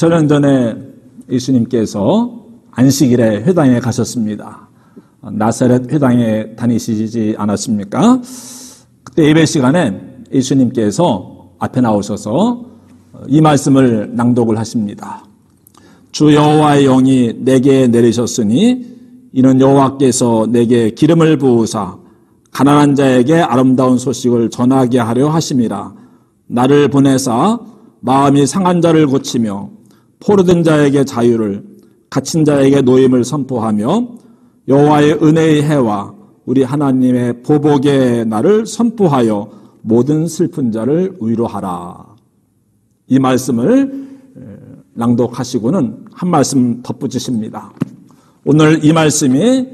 2000년 전에 예수님께서 안식일에 회당에 가셨습니다. 나사렛 회당에 다니시지 않았습니까? 그때 예배 시간에 예수님께서 앞에 나오셔서 이 말씀을 낭독을 하십니다. 주 여호와의 영이 내게 내리셨으니 이는 여호와께서 내게 기름을 부으사 가난한 자에게 아름다운 소식을 전하게 하려 하심이라. 나를 보내사 마음이 상한 자를 고치며 포로된 자에게 자유를, 갇힌 자에게 노임을 선포하며 여호와의 은혜의 해와 우리 하나님의 보복의 날을 선포하여 모든 슬픈 자를 위로하라. 이 말씀을 낭독하시고는 한 말씀 덧붙이십니다. 오늘 이 말씀이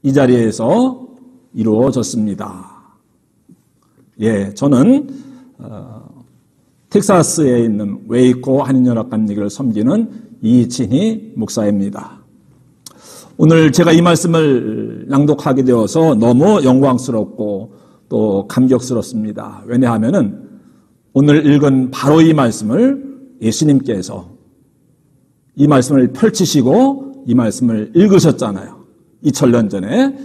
이 자리에서 이루어졌습니다. 저는 텍사스에 있는 웨이코 한인연합감리교를 섬기는 이진희 목사입니다. 오늘 제가 이 말씀을 낭독하게 되어서 너무 영광스럽고 또 감격스럽습니다. 왜냐하면 오늘 읽은 바로 이 말씀을 예수님께서 이 말씀을 펼치시고 이 말씀을 읽으셨잖아요. 2000년 전에.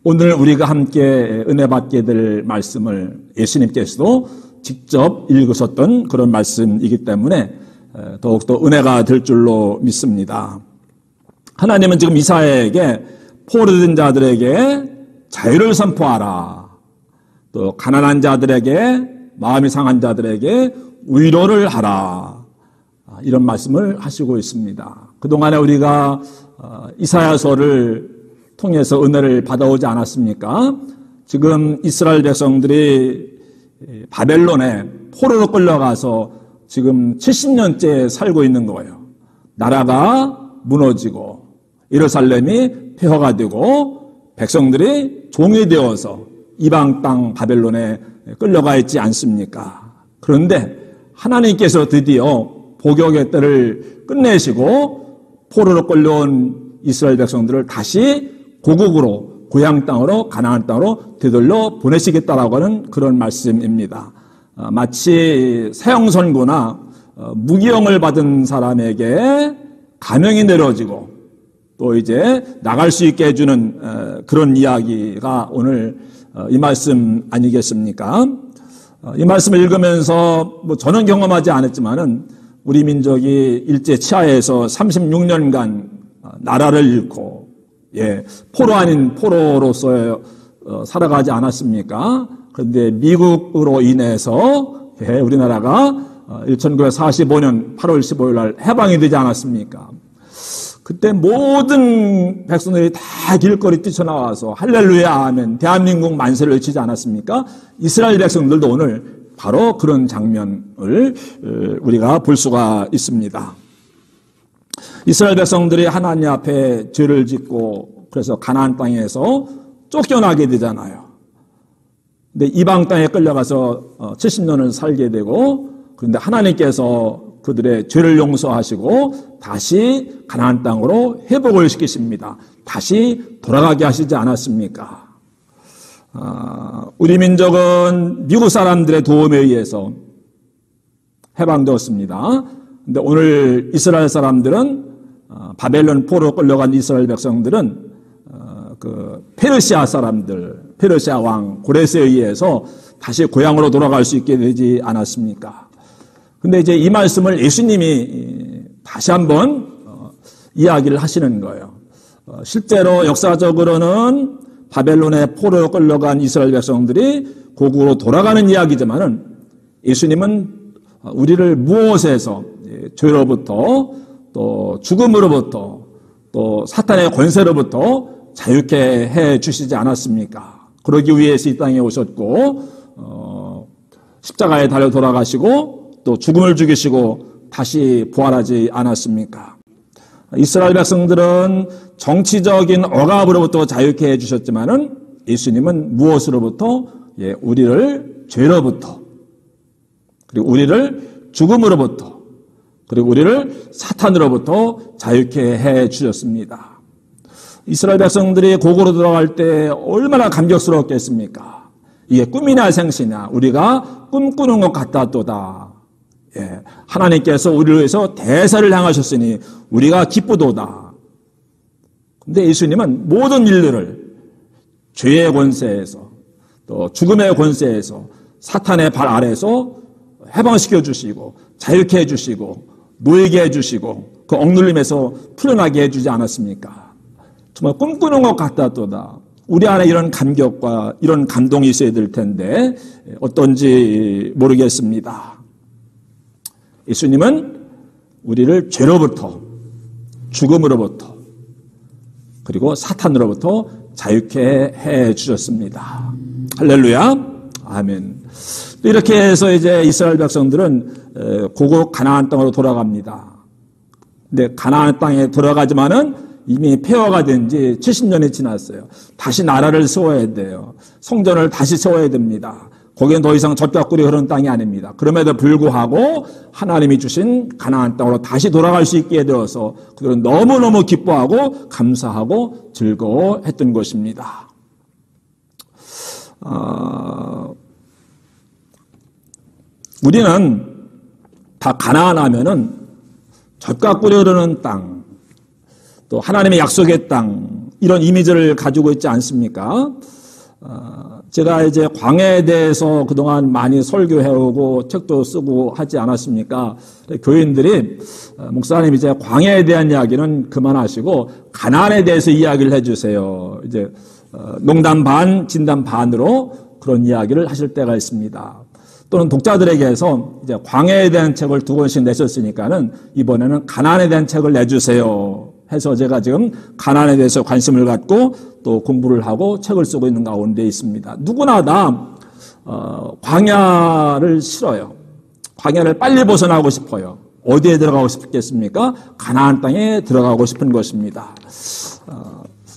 오늘 우리가 함께 은혜 받게 될 말씀을 예수님께서도 직접 읽으셨던 그런 말씀이기 때문에 더욱더 은혜가 될 줄로 믿습니다. 하나님은 지금 이사야에게 포로된 자들에게 자유를 선포하라. 또 가난한 자들에게, 마음이 상한 자들에게 위로를 하라. 이런 말씀을 하시고 있습니다. 그동안에 우리가 이사야서를 통해서 은혜를 받아오지 않았습니까? 지금 이스라엘 백성들이 바벨론에 포로로 끌려가서 지금 70년째 살고 있는 거예요. 나라가 무너지고 예루살렘이 폐허가 되고 백성들이 종이 되어서 이방 땅 바벨론에 끌려가 있지 않습니까? 그런데 하나님께서 드디어 복역의 때를 끝내시고 포로로 끌려온 이스라엘 백성들을 다시 고국으로, 고향 땅으로, 가나안 땅으로 되돌려 보내시겠다라고 하는 그런 말씀입니다. 마치 사형선고나 무기형을 받은 사람에게 감형이 내려지고 또 이제 나갈 수 있게 해주는 그런 이야기가 오늘 이 말씀 아니겠습니까? 이 말씀을 읽으면서 저는 경험하지 않았지만은 우리 민족이 일제 치하에서 36년간 나라를 잃고 포로 아닌 포로로서 살아가지 않았습니까? 그런데 미국으로 인해서 우리나라가 1945년 8월 15일 날 해방이 되지 않았습니까? 그때 모든 백성들이 다 길거리 뛰쳐나와서 할렐루야 하면 대한민국 만세를 외치지 않았습니까? 이스라엘 백성들도 오늘 바로 그런 장면을 우리가 볼 수가 있습니다. 이스라엘 백성들이 하나님 앞에 죄를 짓고 그래서 가나안 땅에서 쫓겨나게 되잖아요. 근데 이방 땅에 끌려가서 70년을 살게 되고 그런데 하나님께서 그들의 죄를 용서하시고 다시 가나안 땅으로 회복을 시키십니다. 다시 돌아가게 하시지 않았습니까? 우리 민족은 미국 사람들의 도움에 의해서 해방되었습니다. 그런데 오늘 이스라엘 사람들은 바벨론 포로 끌려간 이스라엘 백성들은 그 페르시아 사람들, 페르시아 왕 고레스에 의해서 다시 고향으로 돌아갈 수 있게 되지 않았습니까? 근데 이제 이 말씀을 예수님이 다시 한번 이야기를 하시는 거예요. 실제로 역사적으로는 바벨론에 포로로 끌려간 이스라엘 백성들이 고국으로 돌아가는 이야기지만은 예수님은 우리를 무엇에서 죄로부터 또 죽음으로부터 또 사탄의 권세로부터 자유케 해 주시지 않았습니까? 그러기 위해서 이 땅에 오셨고 십자가에 달려 돌아가시고 또 죽음을 죽이시고 다시 부활하지 않았습니까? 이스라엘 백성들은 정치적인 억압으로부터 자유케 해주셨지만은 예수님은 무엇으로부터? 우리를 죄로부터 그리고 우리를 죽음으로부터 그리고 우리를 사탄으로부터 자유케 해주셨습니다. 이스라엘 백성들이 고국으로 들어갈 때 얼마나 감격스러웠겠습니까? 이게 꿈이나 생시냐 우리가 꿈꾸는 것 같았도다. 하나님께서 우리를 위해서 대사를 향하셨으니 우리가 기쁘도다. 근데 예수님은 모든 일들을 죄의 권세에서 또 죽음의 권세에서 사탄의 발 아래에서 해방시켜 주시고 자유케 해 주시고 놓이게 해 주시고 그 억눌림에서 풀려나게 해 주지 않았습니까? 정말 꿈꾸는 것 같다도다. 우리 안에 이런 감격과 이런 감동이 있어야 될 텐데 어떤지 모르겠습니다. 예수님은 우리를 죄로부터, 죽음으로부터, 그리고 사탄으로부터 자유케 해 주셨습니다. 할렐루야. 아멘. 이렇게 해서 이제 이스라엘 백성들은 고국 가나안 땅으로 돌아갑니다. 근데 가나안 땅에 들어가지만은 이미 폐허가 된 지 70년이 지났어요. 다시 나라를 세워야 돼요. 성전을 다시 세워야 됩니다. 거기는 더 이상 젖과 꿀이 흐르는 땅이 아닙니다. 그럼에도 불구하고 하나님이 주신 가나안 땅으로 다시 돌아갈 수 있게 되어서 그들은 너무너무 기뻐하고 감사하고 즐거워했던 것입니다. 우리는 다 가나안 하면은 젖과 꿀이 흐르는 땅, 또 하나님의 약속의 땅, 이런 이미지를 가지고 있지 않습니까? 제가 이제 광야에 대해서 그동안 많이 설교해오고 책도 쓰고 하지 않았습니까? 교인들이 목사님 이제 광야에 대한 이야기는 그만하시고 가나안에 대해서 이야기를 해주세요. 이제 농담 반, 진담 반으로 그런 이야기를 하실 때가 있습니다. 또는 독자들에게서 이제 광야에 대한 책을 2권씩 내셨으니까는 이번에는 가나안에 대한 책을 내주세요. 해서 제가 지금 가나안에 대해서 관심을 갖고 또 공부를 하고 책을 쓰고 있는 가운데 있습니다. 누구나 다 광야를 싫어요. 광야를 빨리 벗어나고 싶어요. 어디에 들어가고 싶겠습니까? 가나안 땅에 들어가고 싶은 것입니다.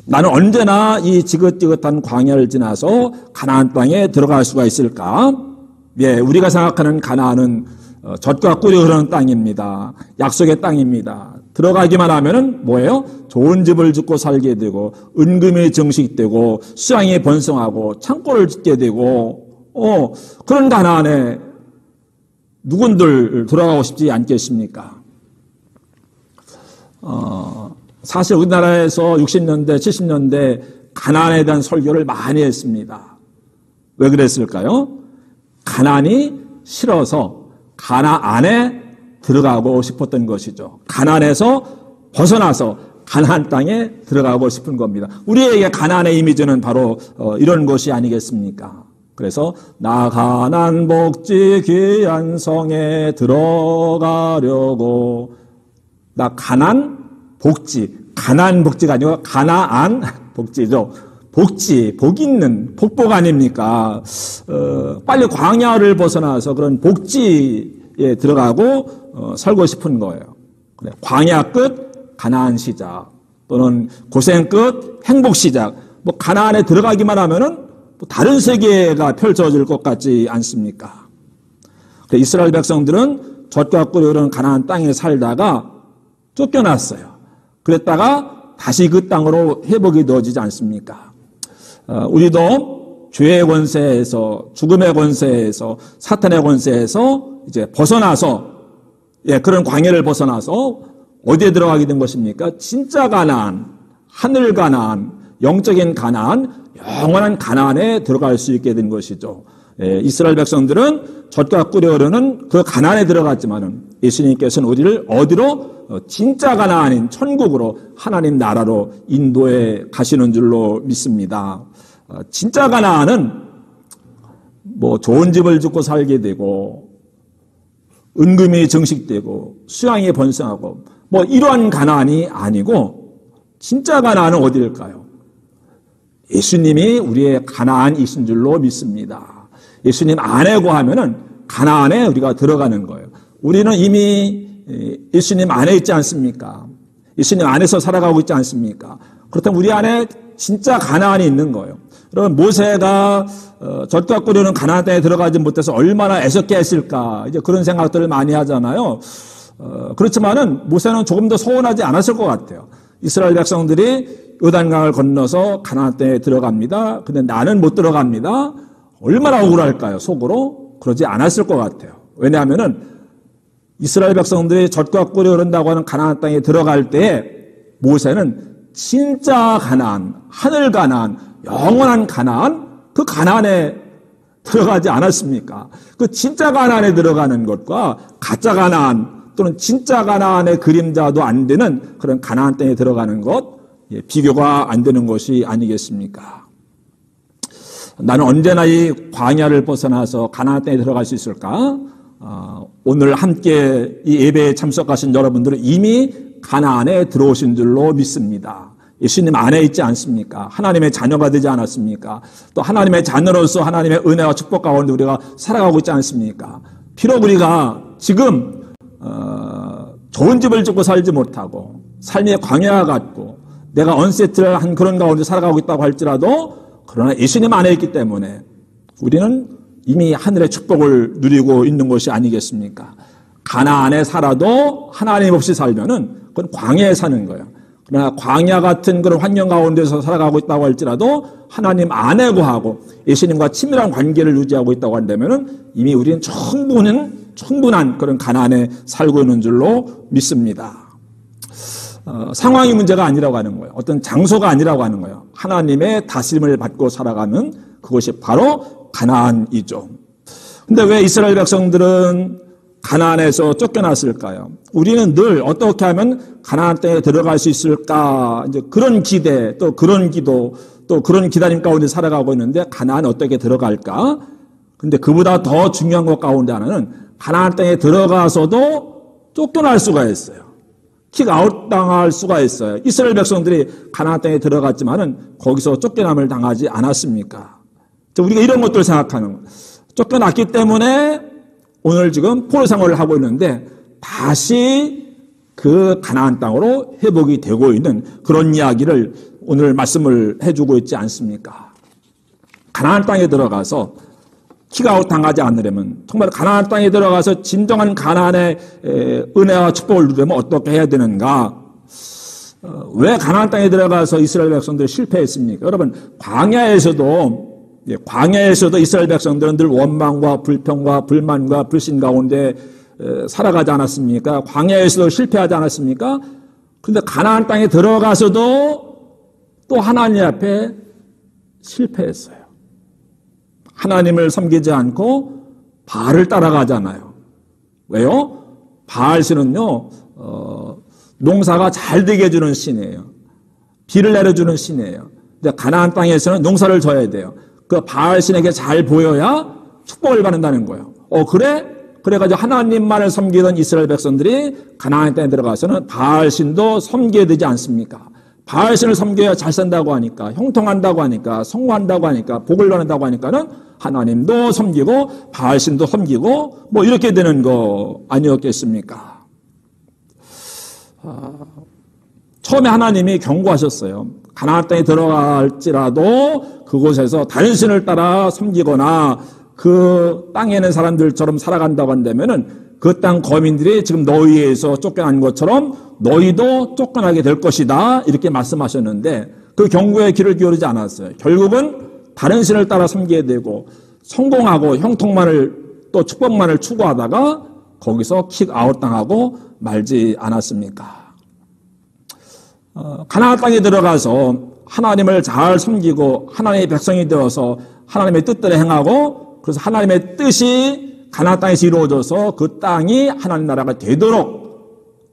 나는 언제나 이 지긋지긋한 광야를 지나서 가나안 땅에 들어갈 수가 있을까? 우리가 생각하는 가나안은 젖과 꿀이 흐르는 땅입니다. 약속의 땅입니다. 들어가기만 하면은 뭐예요? 좋은 집을 짓고 살게 되고 은금이 증식되고 수양이 번성하고 창고를 짓게 되고 그런 가나안에 누군들 들어가고 싶지 않겠습니까? 사실 우리나라에서 60년대, 70년대 가나안에 대한 설교를 많이 했습니다. 왜 그랬을까요? 가나안이 싫어서 가나안에 들어가고 싶었던 것이죠. 가나안에서 벗어나서 가나안 땅에 들어가고 싶은 겁니다. 우리에게 가나안의 이미지는 바로 이런 것이 아니겠습니까? 그래서 나 가나안 복지 귀한 성에 들어가려고 나 가나안 복지, 가나안 복지가 아니고 가나안 복지죠. 복지, 복 있는 복복 아닙니까? 빨리 광야를 벗어나서 그런 복지에 들어가고 살고 싶은 거예요. 광야 끝 가나안 시작 또는 고생 끝 행복 시작. 뭐 가나안에 들어가기만 하면은 다른 세계가 펼쳐질 것 같지 않습니까? 이스라엘 백성들은 젖과 꿀이 흐르는 가나안 땅에 살다가 쫓겨났어요. 그랬다가 다시 그 땅으로 회복이 되어지지 않습니까? 우리도 죄의 권세에서 죽음의 권세에서 사탄의 권세에서 이제 벗어나서 그런 광야를 벗어나서 어디에 들어가게 된 것입니까? 진짜 가나안, 하늘 가나안, 영적인 가나안, 영원한 가나안에 들어갈 수 있게 된 것이죠. 이스라엘 백성들은 젖과 꿀이 흐르는 그 가나안에 들어갔지만은 예수님께서는 우리를 어디로? 진짜 가나안인 천국으로 하나님 나라로 인도해 가시는 줄로 믿습니다. 진짜 가나안은 뭐 좋은 집을 짓고 살게 되고 은금이 증식되고 수양이 번성하고 뭐 이러한 가나안이 아니고 진짜 가나안은 어디일까요? 예수님이 우리의 가나안이신 줄로 믿습니다. 예수님 안에 거하면은 가나안에 우리가 들어가는 거예요. 우리는 이미 예수님 안에 있지 않습니까? 예수님 안에서 살아가고 있지 않습니까? 그렇다면 우리 안에 진짜 가나안이 있는 거예요. 그럼 모세가 젖과 꿀이는 가나안 땅에 들어가지 못해서 얼마나 애석해 했을까? 이제 그런 생각들을 많이 하잖아요. 그렇지만은 모세는 조금 더 서운하지 않았을 것 같아요. 이스라엘 백성들이 요단강을 건너서 가나안 땅에 들어갑니다. 근데 나는 못 들어갑니다. 얼마나 억울할까요? 속으로? 그러지 않았을 것 같아요. 왜냐하면은 이스라엘 백성들이 젖과 꿀이 흐른다고 하는 가나안 땅에 들어갈 때 모세는 진짜 가나안, 하늘 가나안, 영원한 가나안, 그 가나안에 들어가지 않았습니까? 그 진짜 가나안에 들어가는 것과 가짜 가나안 또는 진짜 가나안의 그림자도 안 되는 그런 가나안 땅에 들어가는 것, 비교가 안 되는 것이 아니겠습니까? 나는 언제나 이 광야를 벗어나서 가나안 땅에 들어갈 수 있을까? 오늘 함께 이 예배에 참석하신 여러분들은 이미 가나안에 들어오신 줄로 믿습니다. 예수님 안에 있지 않습니까? 하나님의 자녀가 되지 않았습니까? 또 하나님의 자녀로서 하나님의 은혜와 축복 가운데 우리가 살아가고 있지 않습니까? 비록 우리가 지금 좋은 집을 짓고 살지 못하고 삶의 광야 같고 내가 언세트를 한 그런 가운데 살아가고 있다고 할지라도 그러나 예수님 안에 있기 때문에 우리는 이미 하늘의 축복을 누리고 있는 것이 아니겠습니까? 가나안에 살아도 하나님 없이 살면은 그건 광야에 사는 거예요. 그러나 광야 같은 그런 환경 가운데서 살아가고 있다고 할지라도 하나님 안에 거하고 예수님과 친밀한 관계를 유지하고 있다고 한다면은 이미 우리는 충분한 그런 가나안에 살고 있는 줄로 믿습니다. 상황이 문제가 아니라고 하는 거예요. 어떤 장소가 아니라고 하는 거예요. 하나님의 다스림을 받고 살아가는 그것이 바로 가나안이죠. 근데 왜 이스라엘 백성들은 가나안에서 쫓겨났을까요? 우리는 늘 어떻게 하면 가나안 땅에 들어갈 수 있을까? 이제 그런 기대, 또 그런 기도, 또 그런 기다림 가운데 살아가고 있는데 가나안 어떻게 들어갈까? 근데 그보다 더 중요한 것 가운데 하나는 가나안 땅에 들어가서도 쫓겨날 수가 있어요. 킥아웃 당할 수가 있어요. 이스라엘 백성들이 가나안 땅에 들어갔지만은 거기서 쫓겨남을 당하지 않았습니까? 우리가 이런 것들을 생각하는 거예요. 쫓겨났기 때문에 오늘 지금 포로 생활을 하고 있는데 다시 그 가나안 땅으로 회복이 되고 있는 그런 이야기를 오늘 말씀을 해주고 있지 않습니까? 가나안 땅에 들어가서 킥아웃 당하지 않으려면 정말 가나안 땅에 들어가서 진정한 가나안의 은혜와 축복을 누리려면 어떻게 해야 되는가? 왜 가나안 땅에 들어가서 이스라엘 백성들이 실패했습니까? 여러분 광야에서도 이스라엘 백성들은 늘 원망과 불평과 불만과 불신 가운데 살아가지 않았습니까? 광야에서도 실패하지 않았습니까? 그런데 가나안 땅에 들어가서도 또 하나님 앞에 실패했어요. 하나님을 섬기지 않고 바알을 따라가잖아요. 왜요? 바알신은요, 농사가 잘 되게 해주는 신이에요. 비를 내려주는 신이에요. 근데 가나안 땅에서는 농사를 져야 돼요. 그 바알신에게 잘 보여야 축복을 받는다는 거예요. 그래? 그래가지고 하나님만을 섬기던 이스라엘 백성들이 가나안 땅에 들어가서는 바알신도 섬겨야 되지 않습니까? 바알신을 섬겨야 잘 산다고 하니까, 형통한다고 하니까, 성공한다고 하니까, 복을 받는다고 하니까는 하나님도 섬기고 바알신도 섬기고 뭐 이렇게 되는 거 아니었겠습니까? 처음에 하나님이 경고하셨어요. 가나안 땅에 들어갈지라도 그곳에서 다른 신을 따라 섬기거나 그 땅에 있는 사람들처럼 살아간다고 한다면은 그 땅 거민들이 지금 너희에서 쫓겨난 것처럼 너희도 쫓겨나게 될 것이다. 이렇게 말씀하셨는데 그 경고에 귀를 기울이지 않았어요. 결국은 다른 신을 따라 섬기게 되고 성공하고 형통만을 또 축복만을 추구하다가 거기서 킥아웃 당하고 말지 않았습니까? 가나안 땅에 들어가서 하나님을 잘 섬기고 하나님의 백성이 되어서 하나님의 뜻대로 행하고 그래서 하나님의 뜻이 가나안 땅에서 이루어져서 그 땅이 하나님 나라가 되도록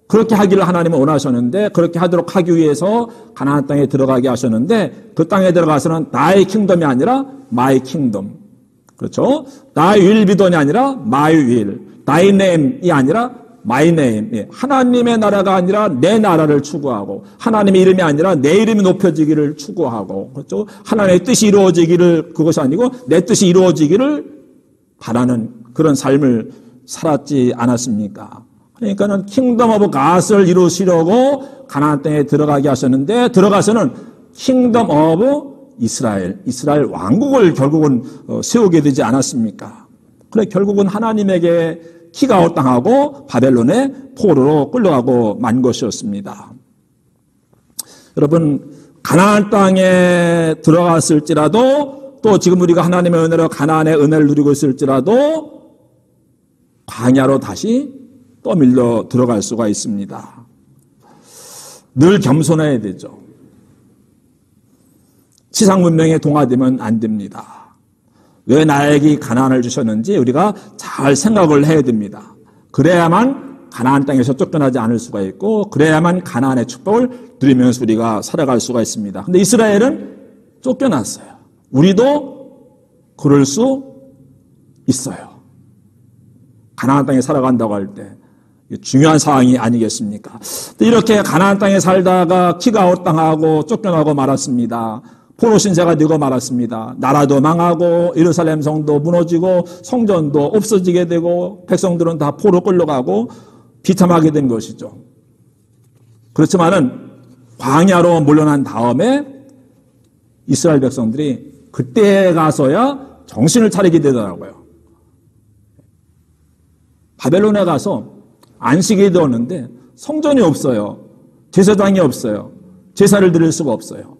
그렇게 하기를 하나님은 원하셨는데 그렇게 하도록 하기 위해서 가나안 땅에 들어가게 하셨는데 그 땅에 들어가서는 나의 킹덤이 아니라 마이 킹덤, 그렇죠? 나의 윌 비던이 아니라 마이 윌, 나의 네임이 아니라 마이 네임, 하나님의 나라가 아니라 내 나라를 추구하고 하나님의 이름이 아니라 내 이름이 높여지기를 추구하고, 그렇죠? 하나님의 뜻이 이루어지기를, 그것이 아니고 내 뜻이 이루어지기를 바라는 그런 삶을 살았지 않았습니까? 그러니까는 킹덤 오브 갓을 이루시려고 가나안 땅에 들어가게 하셨는데 들어가서는 킹덤 오브 이스라엘 왕국을 결국은 세우게 되지 않았습니까? 그래 결국은 하나님에게 킥아웃 당하고 바벨론의 포로로 끌려가고 만 것이었습니다. 여러분 가나안 땅에 들어갔을지라도 또 지금 우리가 하나님의 은혜로 가나안의 은혜를 누리고 있을지라도 광야로 다시 떠밀려 들어갈 수가 있습니다. 늘 겸손해야 되죠. 치상 문명에 동화되면 안 됩니다. 왜 나에게 가나안을 주셨는지 우리가 잘 생각을 해야 됩니다. 그래야만 가나안 땅에서 쫓겨나지 않을 수가 있고 그래야만 가나안의 축복을 누리면서 우리가 살아갈 수가 있습니다. 근데 이스라엘은 쫓겨났어요. 우리도 그럴 수 있어요. 가나안 땅에 살아간다고 할 때 중요한 사항이 아니겠습니까? 이렇게 가나안 땅에 살다가 키가 헛당하고 쫓겨나고 말았습니다. 포로 신세가 되고 말았습니다. 나라도 망하고 예루살렘 성도 무너지고 성전도 없어지게 되고 백성들은 다 포로 끌려가고 비참하게 된 것이죠. 그렇지만은 광야로 물러난 다음에 이스라엘 백성들이 그때 가서야 정신을 차리게 되더라고요. 바벨론에 가서 안식이 되었는데 성전이 없어요. 제사장이 없어요. 제사를 드릴 수가 없어요.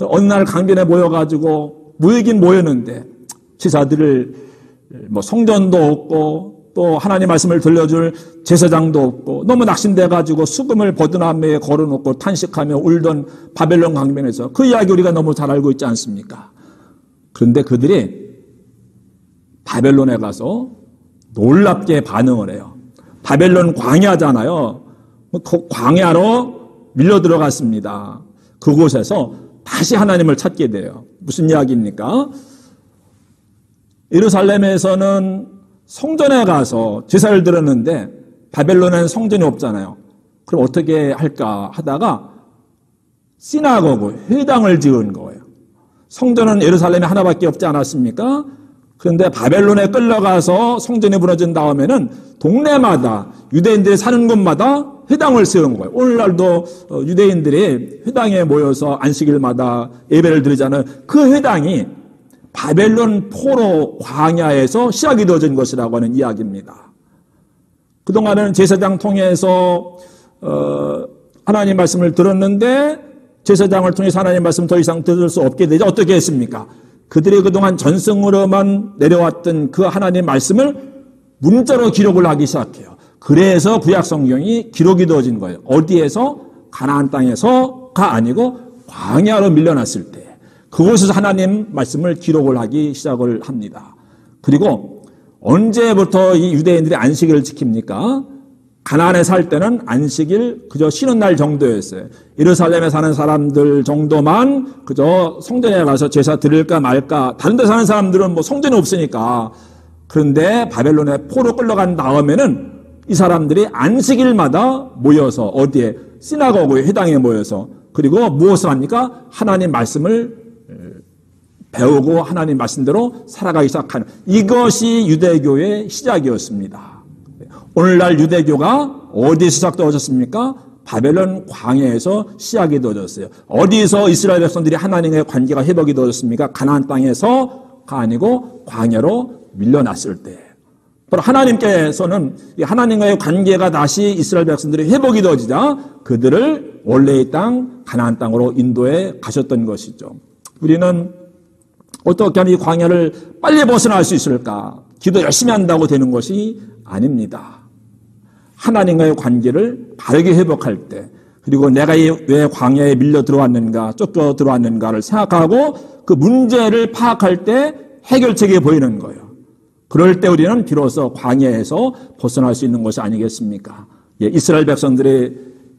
어느 날 강변에 모여가지고 모이긴 모였는데 제사드릴 성전도 없고 또 하나님 말씀을 들려줄 제사장도 없고 너무 낙심돼가지고 수금을 버드나무에 걸어놓고 탄식하며 울던 바벨론 강변에서 그 이야기 우리가 너무 잘 알고 있지 않습니까? 그런데 그들이 바벨론에 가서 놀랍게 반응을 해요. 바벨론 광야잖아요. 그 광야로 밀려 들어갔습니다. 그곳에서 다시 하나님을 찾게 돼요. 무슨 이야기입니까? 예루살렘에서는 성전에 가서 제사를 드렸는데 바벨론에는 성전이 없잖아요. 그럼 어떻게 할까 하다가 시나고그, 회당을 지은 거예요. 성전은 예루살렘에 하나밖에 없지 않았습니까? 그런데 바벨론에 끌려가서 성전이 무너진 다음에는 동네마다 유대인들이 사는 곳마다 회당을 세운 거예요. 오늘날도 유대인들이 회당에 모여서 안식일마다 예배를 드리잖아요. 그 회당이 바벨론 포로 광야에서 시작이 되어진 것이라고 하는 이야기입니다. 그동안은 제사장 통해서 하나님 말씀을 들었는데 제사장을 통해서 하나님 말씀 더 이상 들을 수 없게 되자 어떻게 했습니까? 그들이 그동안 전승으로만 내려왔던 그 하나님 말씀을 문자로 기록을 하기 시작해요. 그래서 구약 성경이 기록이 되어진 거예요. 어디에서? 가나안 땅에서가 아니고 광야로 밀려났을 때 그곳에서 하나님 말씀을 기록을 하기 시작을 합니다. 그리고 언제부터 이 유대인들이 안식일을 지킵니까? 가나안에 살 때는 안식일 그저 쉬는 날 정도였어요. 예루살렘에 사는 사람들 정도만 그저 성전에 가서 제사 드릴까 말까. 다른 데 사는 사람들은 성전이 없으니까. 그런데 바벨론에 포로 끌려간 다음에는 이 사람들이 안식일마다 모여서 어디에? 시나고그에 회당에 모여서 그리고 무엇을 합니까? 하나님 말씀을 배우고 하나님 말씀대로 살아가기 시작하는 이것이 유대교의 시작이었습니다. 오늘날 유대교가 어디서 시작되어졌습니까? 바벨론 광야에서 시작이 되어졌어요. 어디서 이스라엘 백성들이 하나님의 관계가 회복이 되어졌습니까? 가나안 땅에서가 아니고 광야로 밀려났을 때. 바로 하나님께서는 하나님과의 관계가 다시 이스라엘 백성들이 회복이 되어지자 그들을 원래의 땅 가나안 땅으로 인도해 가셨던 것이죠. 우리는 어떻게 하면 이 광야를 빨리 벗어날 수 있을까? 기도 열심히 한다고 되는 것이 아닙니다. 하나님과의 관계를 바르게 회복할 때 그리고 내가 왜 광야에 밀려 들어왔는가 쫓겨 들어왔는가를 생각하고 그 문제를 파악할 때 해결책이 보이는 거예요. 그럴 때 우리는 비로소 광야에서 벗어날 수 있는 것이 아니겠습니까? 이스라엘 백성들이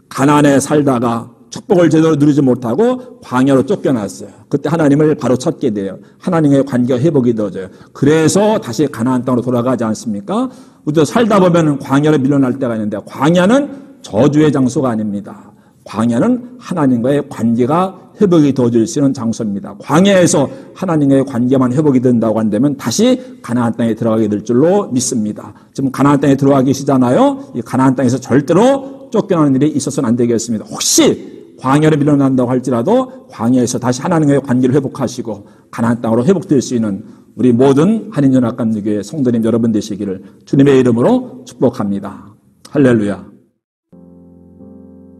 가나안에 살다가 축복을 제대로 누리지 못하고 광야로 쫓겨났어요. 그때 하나님을 바로 찾게 돼요. 하나님의 관계가 회복이 되어져요. 그래서 다시 가나안 땅으로 돌아가지 않습니까? 우리도 살다 보면 광야로 밀려날 때가 있는데 광야는 저주의 장소가 아닙니다. 광야는 하나님과의 관계가 회복이 되어질 수 있는 장소입니다. 광야에서 하나님과의 관계만 회복이 된다고 한다면 다시 가나안 땅에 들어가게 될 줄로 믿습니다. 지금 가나안 땅에 들어가 계시잖아요. 이 가나안 땅에서 절대로 쫓겨나는 일이 있어서는 안 되겠습니다. 혹시 광야로 밀려난다고 할지라도 광야에서 다시 하나님과의 관계를 회복하시고 가나안 땅으로 회복될 수 있는 우리 모든 한인연합감리교회 성도님 여러분 되시기를 주님의 이름으로 축복합니다. 할렐루야.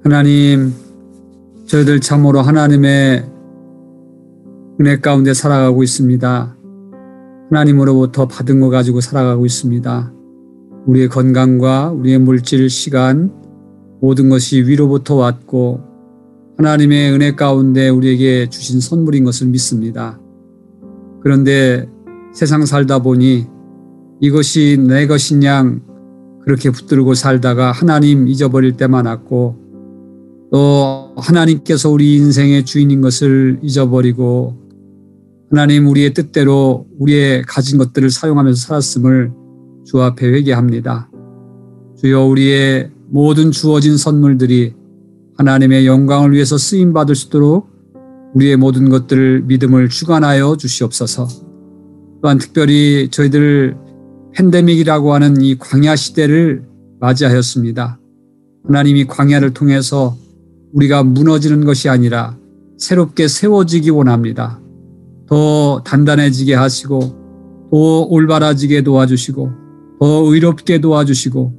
하나님, 저희들 참으로 하나님의 은혜 가운데 살아가고 있습니다. 하나님으로부터 받은 거 가지고 살아가고 있습니다. 우리의 건강과 우리의 물질, 시간 모든 것이 위로부터 왔고 하나님의 은혜 가운데 우리에게 주신 선물인 것을 믿습니다. 그런데 세상 살다 보니 이것이 내 것인 양 그렇게 붙들고 살다가 하나님 잊어버릴 때 많았고 또 하나님께서 우리 인생의 주인인 것을 잊어버리고 하나님 우리의 뜻대로 우리의 가진 것들을 사용하면서 살았음을 주 앞에 회개합니다. 주여 우리의 모든 주어진 선물들이 하나님의 영광을 위해서 쓰임받을 수 있도록 우리의 모든 것들을 믿음을 주관하여 주시옵소서. 또한 특별히 저희들 팬데믹이라고 하는 이 광야 시대를 맞이하였습니다. 하나님이 광야를 통해서 우리가 무너지는 것이 아니라 새롭게 세워지기 원합니다. 더 단단해지게 하시고 더 올바라지게 도와주시고 더 의롭게 도와주시고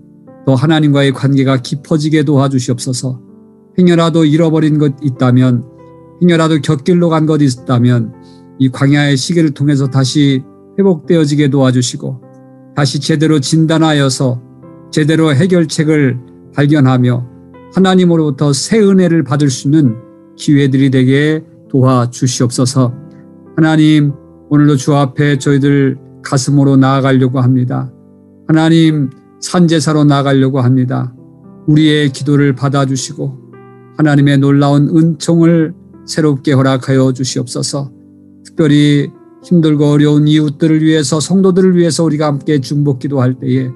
더 하나님과의 관계가 깊어지게 도와주시옵소서. 행여라도 잃어버린 것 있다면 행여라도 곁길로 간 것 있다면 이 광야의 시기를 통해서 다시 회복되어지게 도와주시고 다시 제대로 진단하여서 제대로 해결책을 발견하며 하나님으로부터 새 은혜를 받을 수 있는 기회들이 되게 도와주시옵소서. 하나님 오늘도 주 앞에 저희들 가슴으로 나아가려고 합니다. 하나님 산제사로 나아가려고 합니다. 우리의 기도를 받아주시고 하나님의 놀라운 은총을 새롭게 허락하여 주시옵소서. 특별히 힘들고 어려운 이웃들을 위해서 성도들을 위해서 우리가 함께 중복 기도할 때에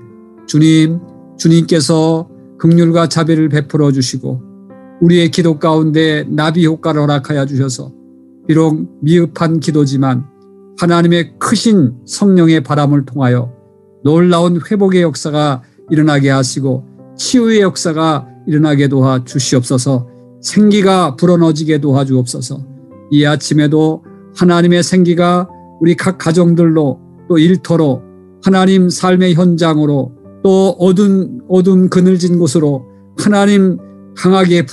주님께서 긍휼과 자비를 베풀어 주시고 우리의 기도 가운데 나비 효과를 허락하여 주셔서 비록 미흡한 기도지만 하나님의 크신 성령의 바람을 통하여 놀라운 회복의 역사가 일어나게 하시고 치유의 역사가 일어나게 도와 주시옵소서. 생기가 불어넣어지게 도와주옵소서. 이 아침에도 하나님의 생기가 우리 각 가정들로 또 일터로 하나님 삶의 현장으로 또 어둠 그늘진 곳으로 하나님 강하게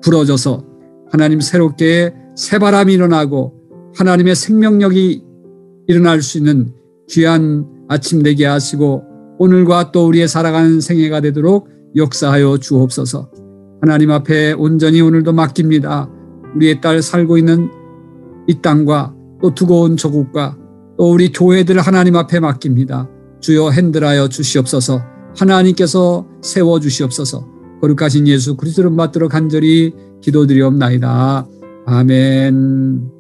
불어져서 하나님 새롭게 새바람이 일어나고 하나님의 생명력이 일어날 수 있는 귀한 아침 되게 하시고 오늘과 또 우리의 살아가는 생애가 되도록 역사하여 주옵소서. 하나님 앞에 온전히 오늘도 맡깁니다. 우리의 딸 살고 있는 이 땅과 또 두고 온 조국과 또 우리 교회들 하나님 앞에 맡깁니다. 주여 핸들하여 주시옵소서. 하나님께서 세워주시옵소서. 거룩하신 예수 그리스도를 받들어 간절히 기도드리옵나이다. 아멘.